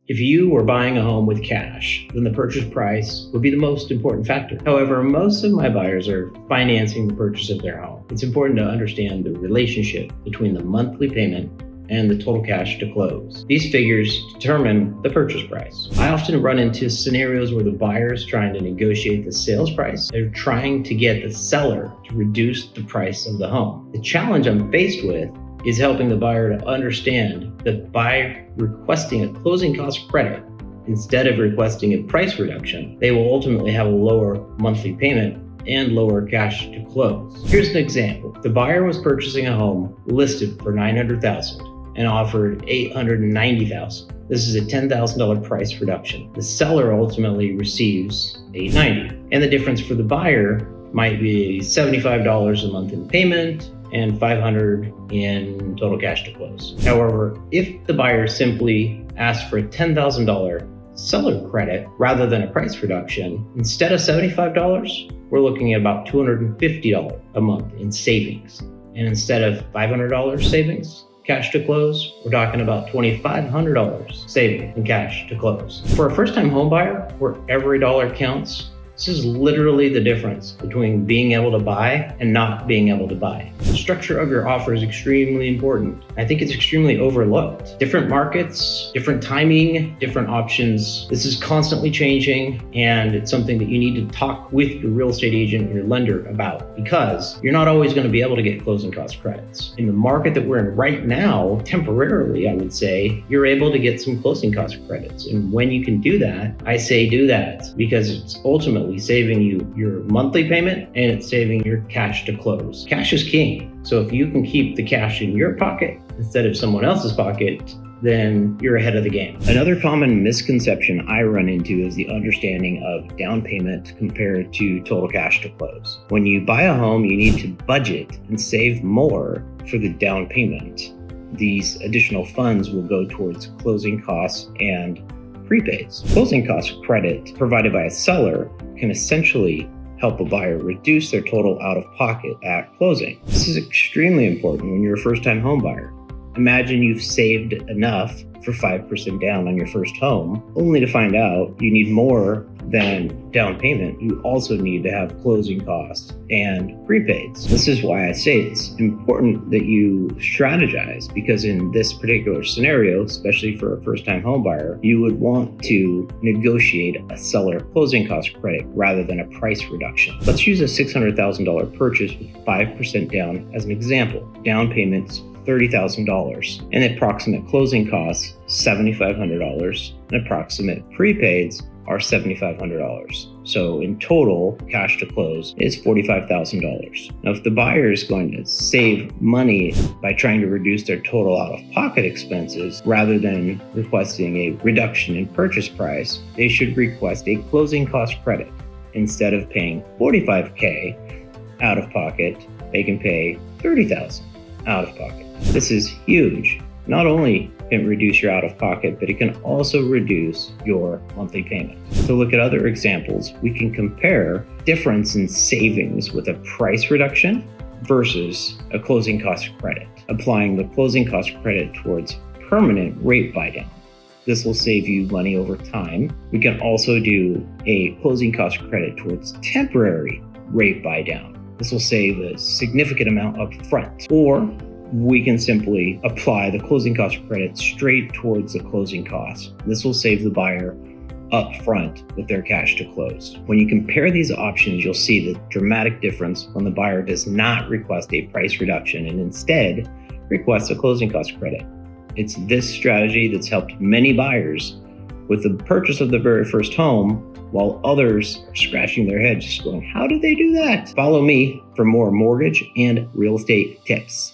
If you were buying a home with cash, then the purchase price would be the most important factor. However, most of my buyers are financing the purchase of their home. It's important to understand the relationship between the monthly payment and the total cash to close. These figures determine the purchase price. I often run into scenarios where the buyer is trying to negotiate the sales price. They're trying to get the seller to reduce the price of the home. The challenge I'm faced with is helping the buyer to understand that by requesting a closing cost credit instead of requesting a price reduction, they will ultimately have a lower monthly payment and lower cash to close. Here's an example. The buyer was purchasing a home listed for $900,000 and offered $890,000. This is a $10,000 price reduction. The seller ultimately receives $890,000, and the difference for the buyer might be $75 a month in payment and $500 in total cash to close. However, if the buyer simply asked for a $10,000 seller credit rather than a price reduction, instead of $75, we're looking at about $250 a month in savings. And instead of $500 savings, cash to close, we're talking about $2,500 saving in cash to close. For a first-time home buyer, where every dollar counts, this is literally the difference between being able to buy and not being able to buy. The structure of your offer is extremely important. I think it's extremely overlooked. Different markets, different timing, different options. This is constantly changing, and it's something that you need to talk with your real estate agent or your lender about, because you're not always going to be able to get closing cost credits. In the market that we're in right now, temporarily, I would say, you're able to get some closing cost credits. And when you can do that, I say do that, because it's ultimately saving you your monthly payment and it's saving your cash to close. Cash is king. So if you can keep the cash in your pocket instead of someone else's pocket, then you're ahead of the game. Another common misconception I run into is the understanding of down payment compared to total cash to close. When you buy a home, you need to budget and save more for the down payment. These additional funds will go towards closing costs and prepaids. Closing cost credit provided by a seller can essentially help a buyer reduce their total out-of-pocket at closing. This is extremely important when you're a first-time home buyer. Imagine you've saved enough for 5% down on your first home, only to find out you need more than down payment. You also need to have closing costs and prepaids. This is why I say it's important that you strategize, because in this particular scenario, especially for a first-time home buyer, you would want to negotiate a seller closing cost credit rather than a price reduction. Let's use a $600,000 purchase with 5% down as an example. Down payments $30,000, and approximate closing costs $7,500, and approximate prepaids are $7,500. So in total, cash to close is $45,000. Now, if the buyer is going to save money by trying to reduce their total out-of-pocket expenses rather than requesting a reduction in purchase price, they should request a closing cost credit. Instead of paying $45,000 out of pocket, they can pay $30,000 out of pocket. This is huge. Not only can it reduce your out-of-pocket, but it can also reduce your monthly payment. So look at other examples. We can compare difference in savings with a price reduction versus a closing cost credit. Applying the closing cost credit towards permanent rate buy-down. This will save you money over time. We can also do a closing cost credit towards temporary rate buy-down. This will save a significant amount up front. Or we can simply apply the closing cost credit straight towards the closing costs. This will save the buyer up front with their cash to close. When you compare these options, you'll see the dramatic difference when the buyer does not request a price reduction and instead requests a closing cost credit. It's this strategy that's helped many buyers with the purchase of the very first home, while others are scratching their heads just going, how do they do that? Follow me for more mortgage and real estate tips.